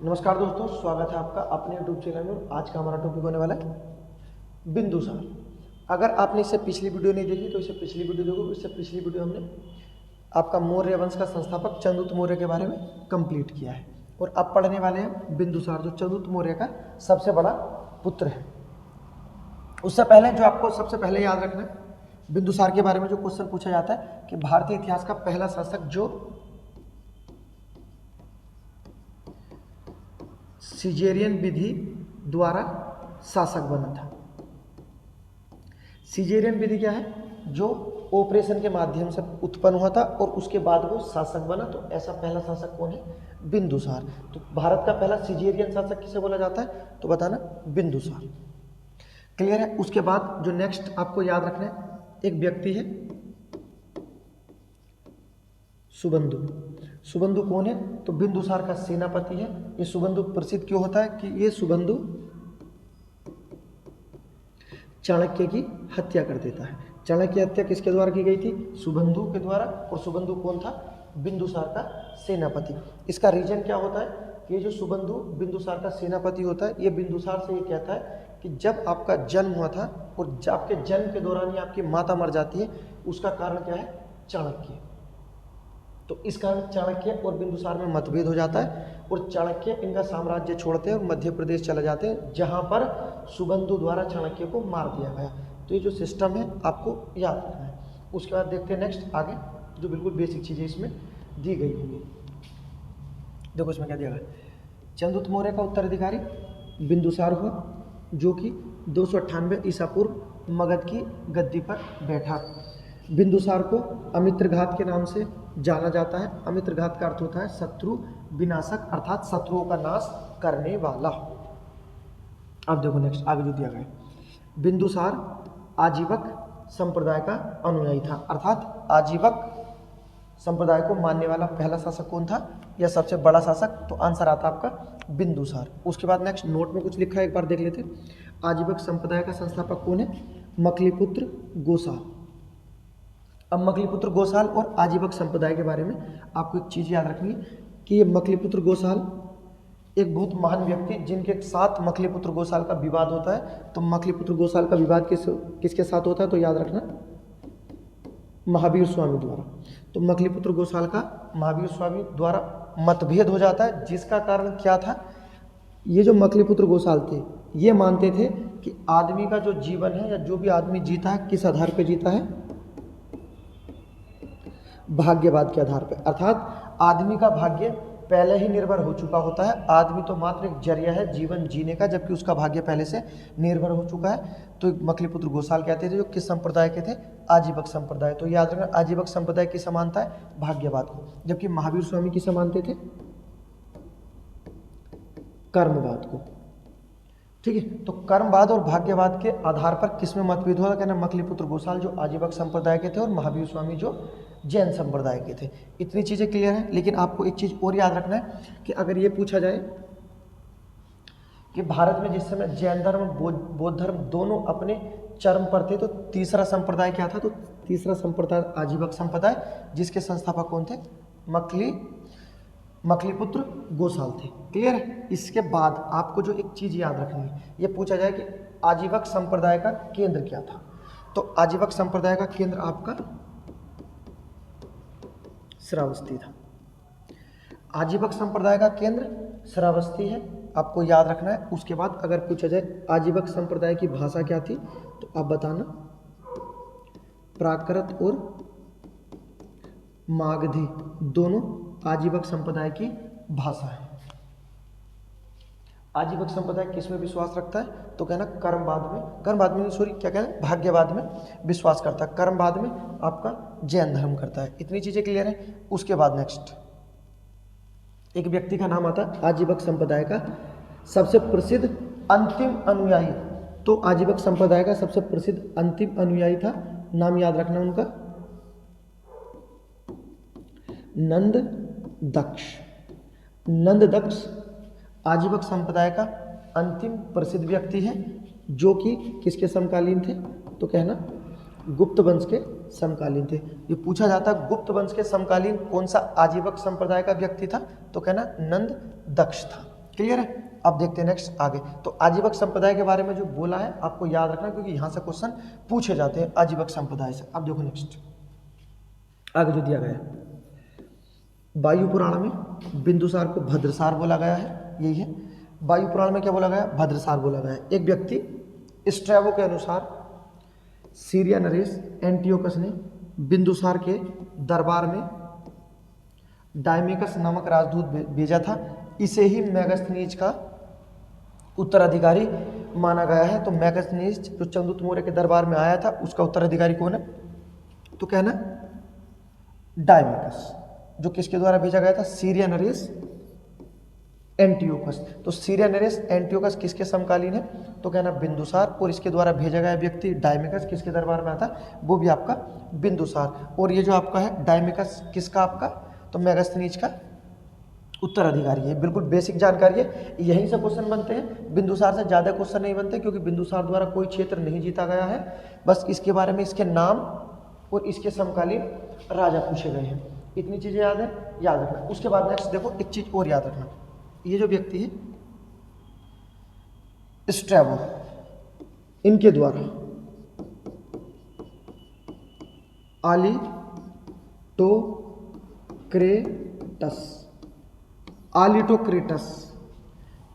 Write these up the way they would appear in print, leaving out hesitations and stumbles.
नमस्कार दोस्तों, स्वागत है आपका अपने यूट्यूब चैनल में। आज का हमारा टॉपिक होने वाला है बिंदुसार। अगर आपने इससे पिछली वीडियो नहीं देखी तो इससे पिछली वीडियो देखो। इससे पिछली वीडियो हमने आपका मौर्य वंश का संस्थापक चंद्रगुप्त मौर्य के बारे में कंप्लीट किया है और अब पढ़ने वाले हैं बिंदुसार, जो चंद्रगुप्त मौर्य का सबसे बड़ा पुत्र है। उससे पहले जो आपको सबसे पहले याद रखना है, बिंदुसार के बारे में जो क्वेश्चन पूछा जाता है कि भारतीय इतिहास का पहला शासक जो सिजेरियन विधि द्वारा शासक बना था। सिजेरियन विधि क्या है? जो ऑपरेशन के माध्यम से उत्पन्न हुआ था और उसके बाद वो शासक बना। तो ऐसा पहला शासक कौन है? बिंदुसार। तो भारत का पहला सिजेरियन शासक किसे बोला जाता है? तो बताना, बिंदुसार। क्लियर है? उसके बाद जो नेक्स्ट आपको याद रखना है, एक व्यक्ति है सुबंधु। सुबंधु कौन है? तो बिंदुसार का सेनापति है। ये सुबंधु प्रसिद्ध क्यों होता है? कि ये सुबंधु चाणक्य की हत्या कर देता है। चाणक्य की हत्या किसके द्वारा की गई थी? सुबंधु के द्वारा। और सुबंधु कौन था? बिंदुसार का सेनापति। इसका रीजन क्या होता है? ये जो सुबंधु बिंदुसार का सेनापति होता है, ये बिंदुसार से ये कहता है कि जब आपका जन्म हुआ था और जब आपके जन्म के दौरान ही आपकी माता मर जाती है, उसका कारण क्या है? चाणक्य। तो इस कारण चाणक्य और बिंदुसार में मतभेद हो जाता है और चाणक्य इनका साम्राज्य छोड़ते हैं और मध्य प्रदेश चले जाते हैं, जहां पर सुबंधु द्वारा चाणक्य को मार दिया गया। तो ये जो सिस्टम है आपको याद रखना है। उसके बाद देखते हैं नेक्स्ट आगे, जो बिल्कुल बेसिक चीज़ें इसमें दी गई होंगी। देखो इसमें क्या दिया गया। चंद्रगुप्त मौर्य का उत्तराधिकारी बिंदुसार हुआ, जो कि 298 ईसा पूर्व मगध की गद्दी पर बैठा। बिंदुसार को अमित्रघात के नाम से जाना जाता है। अमित्रघात का अर्थ होता है शत्रु विनाशक, अर्थात शत्रुओं का नाश करने वाला। अब देखो नेक्स्ट आगे जो दिया गया, बिंदुसार आजीवक संप्रदाय का अनुयायी था, अर्थात आजीवक संप्रदाय को मानने वाला पहला शासक कौन था या सबसे बड़ा शासक? तो आंसर आता आपका बिंदुसार। उसके बाद नेक्स्ट नोट में कुछ लिखा है, एक बार देख लेते हैं। आजीवक संप्रदाय का संस्थापक कौन है? मकलीपुत्र गोसाल। अब मकलीपुत्र गोसाल और आजीवक संप्रदाय के बारे में आपको एक चीज़ याद रखनी है कि ये मकलीपुत्र गोसाल एक बहुत महान व्यक्ति, जिनके साथ मकलीपुत्र गोसाल का विवाद होता है। तो मकलीपुत्र गोसाल का विवाद किसके साथ होता है? तो याद रखना, महावीर स्वामी द्वारा। तो मकलीपुत्र गोसाल का महावीर स्वामी द्वारा मतभेद हो जाता है, जिसका कारण क्या था? ये जो मकलीपुत्र गोसाल थे, ये मानते थे कि आदमी का जो जीवन है या जो भी आदमी जीता है, किस आधार पर जीता है? भाग्यवाद के आधार पर। अर्थात आदमी का भाग्य पहले ही निर्भर हो चुका होता है। आदमी तो मात्र एक जरिया है जीवन जीने का, जबकि उसका भाग्य पहले से निर्भर हो चुका है। तो मकलीपुत्र गोसाल कहते थे, जो किस संप्रदाय के थे? आजीवक संप्रदाय। तो याद रखना, आजीवक संप्रदाय की समानता है भाग्यवाद को, जबकि महावीर स्वामी की समानते थे कर्मवाद को। ठीक है, तो कर्मवाद और भाग्यवाद के आधार पर किसमें मतभेद हुआ? कहना मकलीपुत्र गोसाल जो आजीवक संप्रदाय के थे और महावीर स्वामी जो जैन संप्रदाय के थे। इतनी चीज़ें क्लियर हैं। लेकिन आपको एक चीज़ और याद रखना है कि अगर ये पूछा जाए कि भारत में जिस समय जैन धर्म बौद्ध धर्म दोनों अपने चरम पर थे, तो तीसरा संप्रदाय क्या था? तो तीसरा संप्रदाय आजीवक संप्रदाय, जिसके संस्थापक कौन थे? मकलीपुत्र गोसाल थे। क्लियर है? इसके बाद आपको जो एक चीज़ याद रखनी है, ये पूछा जाए कि आजीवक संप्रदाय का केंद्र क्या था? तो आजीवक संप्रदाय का केंद्र आपका श्रावस्ती था। आजीवक संप्रदाय का केंद्र श्रावस्ती है, आपको याद रखना है। उसके बाद अगर पूछा जाए आजीवक संप्रदाय की भाषा क्या थी, तो आप बताना, प्राकृत और मागधी दोनों आजीवक संप्रदाय की भाषा है। आजीवक संप्रदाय किस में विश्वास रखता है? तो कहना कर्मवाद में सॉरी क्या कहना, भाग्यवाद में विश्वास करता है। कर्मवाद में आपका जैन धर्म करता है। इतनी चीजें क्लियर है। उसके बाद नेक्स्ट एक व्यक्ति का नाम आता है आजीवक संप्रदाय का सबसे प्रसिद्ध अंतिम अनुयायी। तो आजीवक संप्रदाय का सबसे प्रसिद्ध अंतिम अनुयायी था, नाम याद रखना उनका, नंद दक्ष। नंद दक्ष आजीवक संप्रदाय का अंतिम प्रसिद्ध व्यक्ति है, जो कि किसके समकालीन थे? तो कहना गुप्त वंश के समकालीन थे। ये पूछा जाता है गुप्त वंश के समकालीन कौन सा आजीवक संप्रदाय का व्यक्ति था? तो कहना नंद दक्ष था। क्लियर है। अब देखते हैं नेक्स्ट आगे। तो आजीवक संप्रदाय के बारे में जो बोला है आपको याद रखना, क्योंकि यहाँ से क्वेश्चन पूछे जाते हैं आजीवक संप्रदाय से। अब देखो नेक्स्ट आगे जो दिया गया है, वायु पुराण में बिंदुसार को भद्रसार बोला गया है, यही है। वायु पुराण में क्या बोला गया? भद्रसार बोला गया है। एक व्यक्ति स्ट्रैबो के अनुसार सीरिया नरेश एंटियोकस ने बिंदुसार के दरबार में डायमेकस नामक राजदूत भेजा था। इसे ही मैगस्थनीज का उत्तराधिकारी माना गया है। तो मैगस्थनीज जो चंद्रगुप्त मौर्य के दरबार में आया था उसका उत्तराधिकारी कौन है? तो कहना डायमेकस, जो किसके द्वारा भेजा गया था? Syria Naresh Antiochus. तो सीरिया नरेश एंटियोकस किसके समकालीन है? तो कहना बिंदुसार। और इसके द्वारा भेजा गया व्यक्ति डायमेकस किसके दरबार में आता? वो भी आपका बिंदुसार। और ये जो आपका है डायमेकस किसका? आपका तो मैगस्थनीज का उत्तराधिकारी है। बिल्कुल बेसिक जानकारी है, यहीं से क्वेश्चन बनते हैं। बिंदुसार से ज़्यादा क्वेश्चन नहीं बनते, क्योंकि बिंदुसार द्वारा कोई क्षेत्र नहीं जीता गया है। बस इसके बारे में इसके नाम और इसके समकालीन राजा पूछे गए हैं। इतनी चीज़ें याद है, याद रखना। उसके बाद नेक्स्ट देखो, एक चीज़ और याद रखना, ये जो व्यक्ति है स्ट्रैबो, इनके द्वारा आलिटोक्रेटस,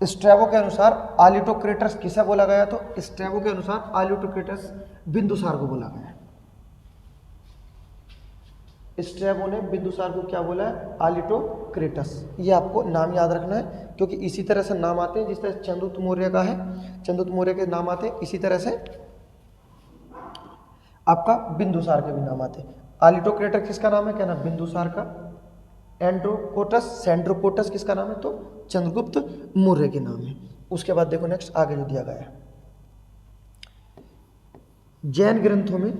स्ट्रैबो के अनुसार आलिटोक्रेटस किसे बोला गया? तो स्ट्रैबो के अनुसार आलिटोक्रेटस बिंदुसार को बोला गया है। स्ट्रैबो ने बिंदुसार को क्या बोला है? आलिटोक्रेटस। ये आपको नाम याद रखना है, क्योंकि इसी तरह से नाम आते हैं जिस तरह चंद्रगुप्त मौर्य का है, चंद्रगुप्त मौर्य के नाम आते हैं, इसी तरह से आपका बिंदुसार के भी नाम आते हैं। आलिटोक्रेटस किसका नाम है? कहना बिंदुसार का। एंड्रोकोटस सेंड्रोकोटस किसका नाम है? तो चंद्रगुप्त मौर्य के नाम है। उसके बाद देखो नेक्स्ट आगे जो दिया गया है, जैन ग्रंथों में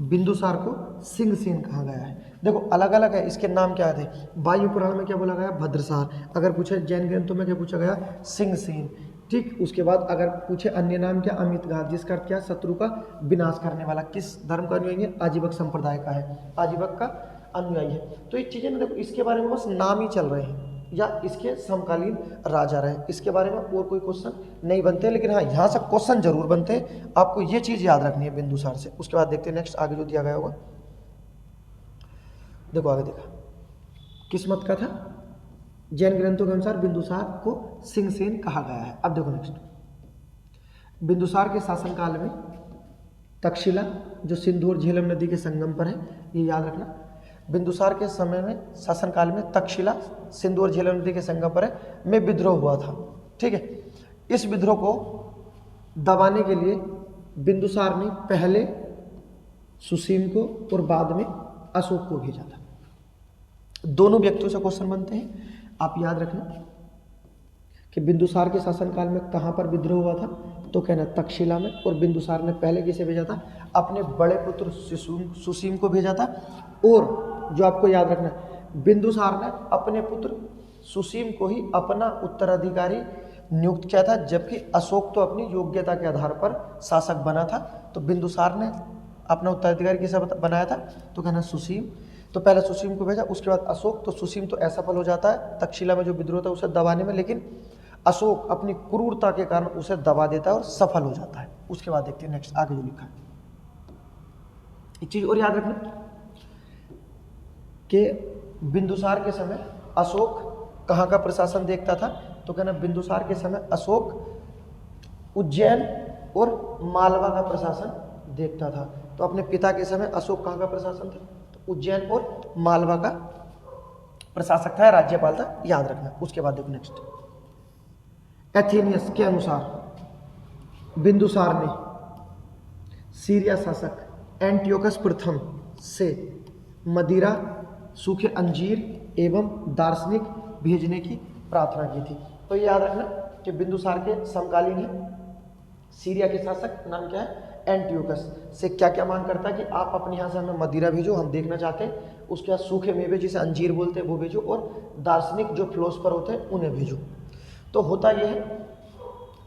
बिंदुसार को सिंहसेन कहा गया है। देखो अलग अलग है, इसके नाम क्या थे? वायु पुराण में क्या बोला गया? भद्रसार। अगर पूछे जैन ग्रंथों में क्या पूछा गया? सिंहसेन। ठीक, उसके बाद अगर पूछे अन्य नाम क्या? अमितघात, जिसका अर्थ क्या? शत्रु का विनाश करने वाला। किस धर्म का अनुयायी है? आजीवक संप्रदाय का है, आजीवक का अनुयायी है। तो ये चीज़ें ना देखो, इसके बारे में बस नाम ही चल रहे हैं या इसके समकालीन राजा रहे, इसके बारे में और कोई क्वेश्चन नहीं बनते। लेकिन हाँ, यहाँ से क्वेश्चन जरूर बनते हैं, आपको ये चीज़ याद रखनी है बिंदुसार से। उसके बाद देखते हैं नेक्स्ट आगे जो दिया गया होगा। देखो आगे देखा, किस्मत का था, जैन ग्रंथों के अनुसार बिंदुसार को सिंहसेन कहा गया है। अब देखो नेक्स्ट, बिंदुसार के शासनकाल में तक्षशिला जो सिंधु और झेलम नदी के संगम पर है, ये याद रखना। बिंदुसार के समय में शासनकाल में तक्षशिला सिंधु और झेलम नदी के संगम पर है में विद्रोह हुआ था। ठीक है, इस विद्रोह को दबाने के लिए बिंदुसार ने पहले सुसीम को और बाद में अशोक को भेजा था। दोनों व्यक्तियों से क्वेश्चन बनते हैं, आप याद रखना कि बिंदुसार के शासनकाल में कहाँ पर विद्रोह हुआ था? तो कहना तक्षशिला में। और बिंदुसार ने पहले किसे भेजा था? अपने बड़े पुत्र सुसीम को भेजा था। और जो आपको याद रखना, बिंदुसार ने अपने पुत्र सुसीम को ही अपना उत्तराधिकारी नियुक्त किया था, जबकि अशोक तो अपनी योग्यता के आधार पर शासक बना था। तो बिंदुसार ने अपना उत्तराधिकारी किसे बनाया था? तो कहना सुसीम। तो पहले सुसीम को भेजा, उसके बाद अशोक। तो सुसीम तो असफल हो जाता है तक्षशिला में जो विद्रोह था उसे दबाने में, लेकिन अशोक अपनी क्रूरता के कारण उसे दबा देता है और सफल हो जाता है। उसके बाद देखते हैं नेक्स्ट आगे जो लिखा है। एक चीज और याद रखना कि बिंदुसार के समय अशोक कहाँ का प्रशासन देखता था? तो कहना बिंदुसार के समय अशोक उज्जैन और मालवा का प्रशासन देखता था। तो अपने पिता के समय अशोक कहाँ का प्रशासन था? तो उज्जैन और मालवा का प्रशासक था, राज्यपाल था, याद रखना। उसके बाद देखो नेक्स्ट, एथेनियस के अनुसार बिंदुसार ने सीरिया शासक एंटियोकस प्रथम से मदिरा, सूखे अंजीर एवं दार्शनिक भेजने की प्रार्थना की थी। तो ये याद रखना कि बिंदुसार के समकालीन है सीरिया के शासक, नाम क्या है? एंटियोकस। से क्या क्या मांग करता है कि आप अपने यहाँ से हमें मदिरा भेजो, हम देखना चाहते हैं। उसके बाद सूखे मेवे जिसे अंजीर बोलते हैं वो भेजो, और दार्शनिक जो फिलोसफर होते हैं उन्हें भेजो। तो होता यह है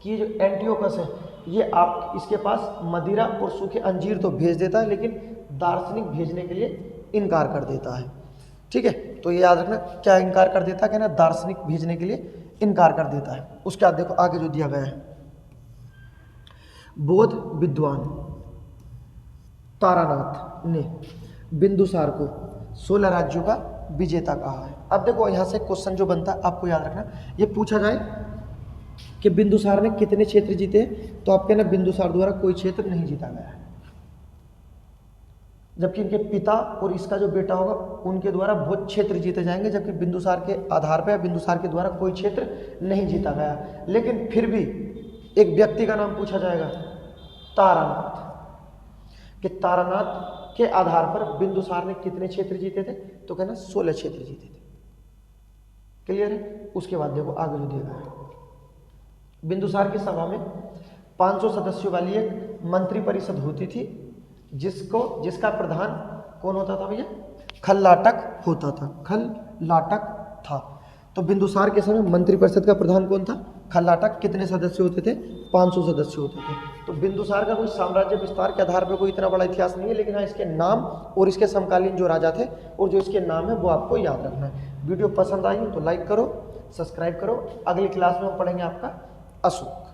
कि जो एंटियोकस है ये आप इसके पास मदिरा और सूखे अंजीर तो भेज देता है, लेकिन दार्शनिक भेजने के लिए इनकार कर देता है। ठीक है, तो ये याद रखना, क्या इनकार कर देता है? कहना दार्शनिक भेजने के लिए इनकार कर देता है। उसके बाद देखो आगे जो दिया गया है, बौद्ध विद्वान तारानाथ ने बिंदुसार को 16 राज्यों का विजेता कहा है। अब देखो यहाँ से क्वेश्चन जो बनता है आपको याद रखना, ये पूछा जाए कि बिंदुसार ने कितने क्षेत्र जीते, तो आप कहना बिंदुसार द्वारा कोई क्षेत्र नहीं जीता गया है, जबकि इनके पिता और इसका जो बेटा होगा उनके द्वारा बहुत क्षेत्र जीते जाएंगे, जबकि बिंदुसार के आधार पर बिंदुसार के द्वारा कोई क्षेत्र नहीं जीता गया। लेकिन फिर भी एक व्यक्ति का नाम पूछा जाएगा, तारानाथ, कि तारानाथ के आधार पर बिंदुसार ने कितने क्षेत्र जीते थे, तो कहना 16 क्षेत्र जीते थे। क्लियर है। उसके बाद देखो आगे जो दिया है, बिंदुसार की सभा में 500 सदस्यों वाली एक मंत्री परिषद होती थी, जिसका प्रधान कौन होता था भैया, खल्लाटक होता था, खल्लाटक था। तो बिंदुसार के समय मंत्री परिषद का प्रधान कौन था, खल्लाटक। कितने सदस्य होते थे, 500 सदस्य होते थे। तो बिंदुसार का कोई साम्राज्य विस्तार के आधार पर कोई इतना बड़ा इतिहास नहीं है, लेकिन हाँ इसके नाम और इसके समकालीन जो राजा थे और जो इसके नाम है वो आपको याद रखना है। वीडियो पसंद आई हो तो लाइक करो, सब्सक्राइब करो। अगली क्लास में हम पढ़ेंगे आपका अशोक।